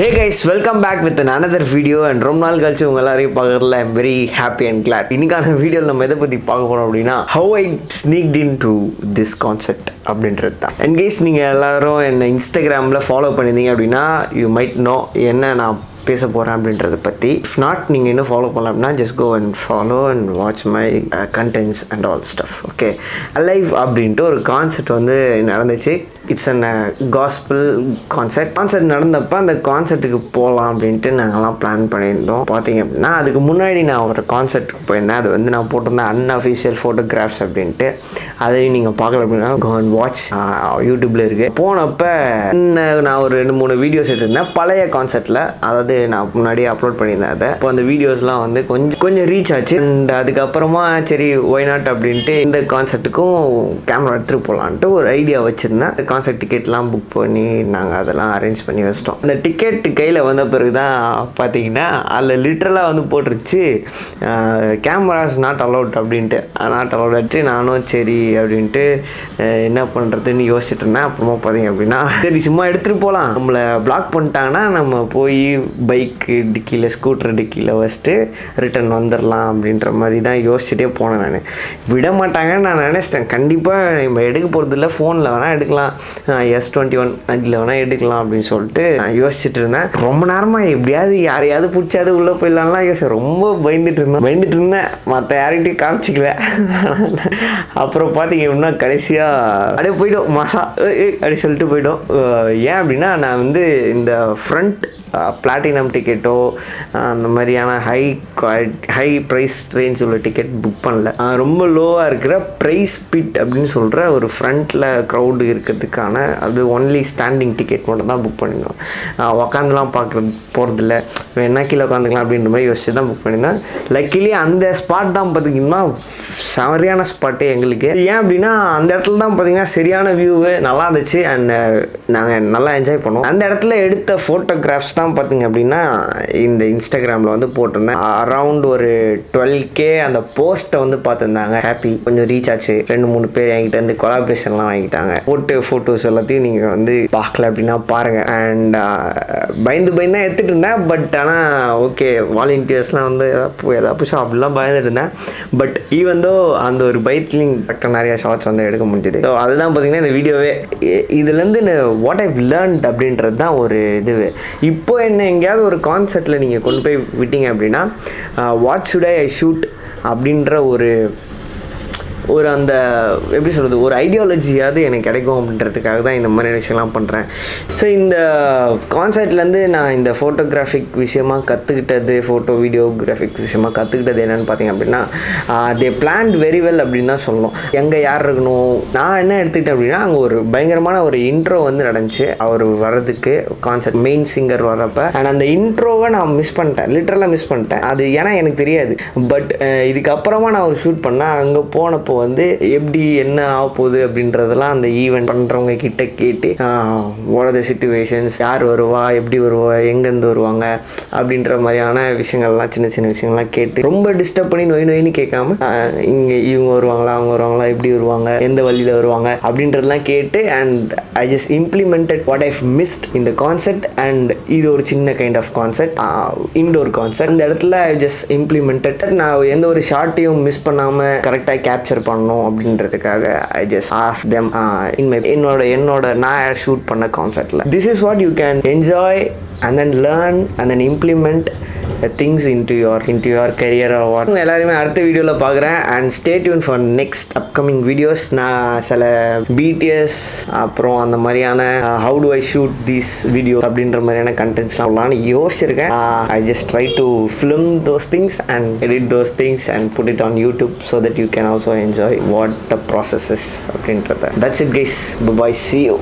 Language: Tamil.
Hey guys, welcome back with another video and ரொம்ப நாள் கழிச்சு உங்க எல்லாரையும் பார்க்கறதுல I'm very happy and glad. இன்னைக்கான வீடியோல நம்ம எதை பத்தி பார்க்க போறோம் அப்படினா how I sneaked into this concept அப்படின்றது தான். And guys, நீங்க எல்லாரும் என்ன இன்ஸ்டாகிராம்ல ஃபாலோ பண்ணிருந்தீங்க அப்படினா you might know என்ன நான் பேச போகிறேன் அப்படின்றத பற்றி. இஃப் நாட் நீங்கள் இன்னும் ஃபாலோ பண்ணலாம் அப்படின்னா just go and follow and watch my contents and all stuff. Okay, alive அப்படின்ட்டு ஒரு கான்செப்ட் வந்து நடந்துச்சு. இட்ஸ் அன் காஸ்பிள் கான்செப்ட் நடந்தப்போ அந்த கான்செப்ட்டுக்கு போகலாம் அப்படின்ட்டு நாங்கள்லாம் பிளான் பண்ணியிருந்தோம். பார்த்தீங்க அப்படின்னா அதுக்கு முன்னாடி நான் ஒரு கான்செப்ட்டுக்கு போயிருந்தேன். அது வந்து நான் போட்டிருந்தேன் அன்அஃபிஷியல் ஃபோட்டோகிராஃப்ஸ் அப்படின்ட்டு. அதையும் நீங்கள் பார்க்கல அப்படின்னா go and watch, யூடியூப்பில் இருக்குது. போனப்போ நான் ஒரு 2-3 வீடியோஸ் எடுத்திருந்தேன் பழைய கான்செப்டில். அதாவது நான் முன்னாடியே அப்லோட் பண்ணியிருந்தேன். அதை இப்போ அந்த வீடியோஸ்லாம் வந்து கொஞ்சம் ரீச் ஆச்சு. அண்ட் அதுக்கப்புறமா சரி ஒய் நாட் அப்படின்ட்டு இந்த கான்செப்ட்டுக்கும் கேமரா எடுத்துகிட்டு போகலான்ட்டு ஒரு ஐடியா வச்சுருந்தேன். கான்செப்ட் டிக்கெட்லாம் புக் பண்ணி நாங்கள் அதெல்லாம் அரேஞ்ச் பண்ணி வச்சிட்டோம். அந்த டிக்கெட் கையில் வந்த பிறகு தான் பார்த்தீங்கன்னா அதில் லிட்ரலாக வந்து போட்டுருச்சு கேமராஸ் நாட் அலவுட் அப்படின்ட்டு. நாட் அலவுட் ஆச்சு. நானும் சரி அப்படின்ட்டு என்ன பண்ணுறதுன்னு யோசிச்சுட்டு இருந்தேன். அப்புறமா பார்த்தீங்க அப்படின்னா சரி சும்மா எடுத்துகிட்டு போகலாம், நம்மளை பிளாக் பண்ணிட்டாங்கன்னா நம்ம போய் பைக்கு டிக்கியில் ஸ்கூட்டர் டிக்கியில் வச்சுட்டு ரிட்டன் வந்துடலாம் அப்படின்ற மாதிரி தான் யோசிச்சுட்டே போனேன். நான் விட மாட்டாங்கன்னு நான் நினச்சிட்டேன். கண்டிப்பாக நம்ம எடுக்க போகிறது இல்லை, ஃபோனில் வேணால் எடுக்கலாம், S21 அதில் வேணால் எடுக்கலாம் அப்படின்னு சொல்லிட்டு நான் யோசிச்சுட்டு இருந்தேன். ரொம்ப நேரமாக எப்படியாவது யாரையாவது பிடிச்சாது உள்ளே போயிடலாம்லாம் ரொம்ப பயந்துட்டு இருந்தேன். மற்ற யார்கிட்டையும் காமிச்சிக்கல. அப்புறம் பார்த்தீங்க அப்படின்னா கடைசியாக அப்படியே போய்ட்டோம் மாசா அப்படி சொல்லிட்டு போய்ட்டோம். ஏன் அப்படின்னா நான் வந்து இந்த ஃப்ரண்ட் பிளாட்டினம் டிக்கெட்டோ அந்த மாதிரியான ஹை ப்ரைஸ் ரேஞ்ச் உள்ள டிக்கெட் புக் பண்ணல. ரொம்ப லோவாக இருக்கிற ப்ரைஸ் பிட் அப்படின்னு சொல்கிற ஒரு ஃப்ரண்ட்டில் க்ரௌடு இருக்கிறதுக்கான அது ஒன்லி ஸ்டாண்டிங் டிக்கெட் மட்டும் தான் புக் பண்ணியிருந்தோம். உக்காந்துலாம் போகிறதில்ல, வேணா கீழே உட்காந்துக்கலாம் அப்படின்ற மாதிரி யோசிச்சு தான் புக் பண்ணியிருந்தேன். லக்கிலி அந்த ஸ்பாட் தான் பார்த்திங்கன்னா சரியான ஸ்பாட்டு எங்களுக்கு. ஏன் அப்படின்னா அந்த இடத்துல தான் பார்த்திங்கன்னா சரியான வியூவு நல்லா இருந்துச்சு. அண்ட் நாங்கள் நல்லா என்ஜாய் பண்ணோம். அந்த இடத்துல எடுத்த ஃபோட்டோகிராஃப்ஸ் தான் பார்த்திங்க அப்படின்னா இந்த இன்ஸ்டாகிராமில் வந்து போட்டிருந்தேன். அரவுண்ட் ஒரு 12K அந்த போஸ்ட்டை வந்து பார்த்துருந்தாங்க. ஹாப்பி கொஞ்சம் ரீச் ஆச்சு. 2-3 பேர் என்கிட்ட வந்து கொலாபரேஷன்லாம் வாங்கிட்டாங்க. ஃபோட்டோஸ் எல்லாத்தையும் நீங்கள் வந்து பார்க்கல அப்படின்னா பாருங்கள். அண்ட் பயந்து தான் எடுத்துகிட்டு இருந்தேன். பட் ஆனால் ஓகே, வாலண்டியர்ஸ்லாம் வந்து எதாவது புஷா அப்படிலாம் பயந்துட்டு இருந்தேன். பட் ஈவன் தோ அந்த ஒரு பைக்லிங் பக்கம் நிறையா ஷார்ட்ஸ் வந்து எடுக்க முடிஞ்சுது. ஸோ அதுதான் பார்த்திங்கன்னா இந்த வீடியோவே. இதுலேருந்து வாட் ஐவ் லேர்ன்ட் அப்படின்றது தான் ஒரு இது. இப்போ என்ன எங்கேயாவது ஒரு கான்செப்டில் நீங்கள் கொண்டு போய் விட்டீங்க அப்படின்னா வாட் ஷுட் ஐ ஷூட் அப்படின்ற ஒரு அந்த எப்படி சொல்கிறது ஒரு ஐடியாலஜியாவது எனக்கு கிடைக்கும் அப்படின்றதுக்காக தான் இந்த மாதிரி விஷயம்லாம் பண்ணுறேன். ஸோ இந்த கான்செப்ட்லேருந்து நான் இந்த ஃபோட்டோகிராஃபிக் விஷயமாக கற்றுக்கிட்டது, வீடியோகிராஃபிக் விஷயமாக கற்றுக்கிட்டது என்னென்னு பார்த்தீங்க அப்படின்னா தே பிளான்ட் வெரி வெல் அப்படின்னு தான் சொல்லணும். எங்கே யார் இருக்கணும், நான் என்ன எடுத்துக்கிட்டேன் அப்படின்னா அங்கே ஒரு பயங்கரமான ஒரு இன்ட்ரோ வந்து நடந்துச்சு அவர் வர்றதுக்கு, கான்செப்ட் மெயின் சிங்கர் வர்றப்ப. அண்ட் அந்த இன்ட்ரோவை நான் மிஸ் பண்ணிட்டேன், லிட்டரலாக மிஸ் பண்ணிட்டேன். அது ஏன்னா எனக்கு தெரியாது. பட் இதுக்கப்புறமா நான் ஒரு ஷூட் பண்ணேன். அங்கே போனப்போ வந்து எப்படி என்ன ஆக போகுது அப்படின்றதெல்லாம் அந்த ஈவெண்ட் பண்ணுறவங்க கிட்ட கேட்டு வாட் ஆர் த சிச்சுவேஷன்ஸ், யார் வருவா, எப்படி வருவா, எங்கேருந்து வருவாங்க அப்படின்ற மாதிரியான விஷயங்கள்லாம் சின்ன விஷயங்கள்லாம் கேட்டு ரொம்ப டிஸ்டர்ப் பண்ணி நோயின்னு கேட்காம இங்கே இவங்க வருவாங்களா, அவங்க வருவாங்களா, எப்படி வருவாங்க, எந்த வழியில் வருவாங்க அப்படின்றதெல்லாம் கேட்டு and I just implemented what I've missed இந்த கான்செப்ட். அண்ட் இது ஒரு சின்ன kind of concept, indoor concept. இந்த இடத்துல ஐ ஜஸ்ட் இம்ப்ளிமெண்டட். நான் எந்த ஒரு ஷார்ட்டையும் மிஸ் பண்ணாமல் கரெக்டாக கேப்சர் பண்ணணும் அப்படின்றதுக்காக ஐ ஜஸ்ட் ஆஸ்க் தெம் என்னோட நான் ஷூட் பண்ண கான்செப்ட்ல this is what you can enjoy and then learn and then implement things into your career or what. எல்லாருமே அடுத்த வீடியோவில் பார்க்குறேன். And stay tuned for next upcoming videos. நான் சில BTS அப்புறம் அந்த மாதிரியான how do I shoot these videos அப்படின்ற மாதிரியான கண்டென்ட்ஸ்லாம் உள்ளான்னு யோசிச்சிருக்கேன். I just try to film those things and edit those things and put it on YouTube so that you can also enjoy what the process is அப்படின்றத. That's it guys. Bye bye, see you.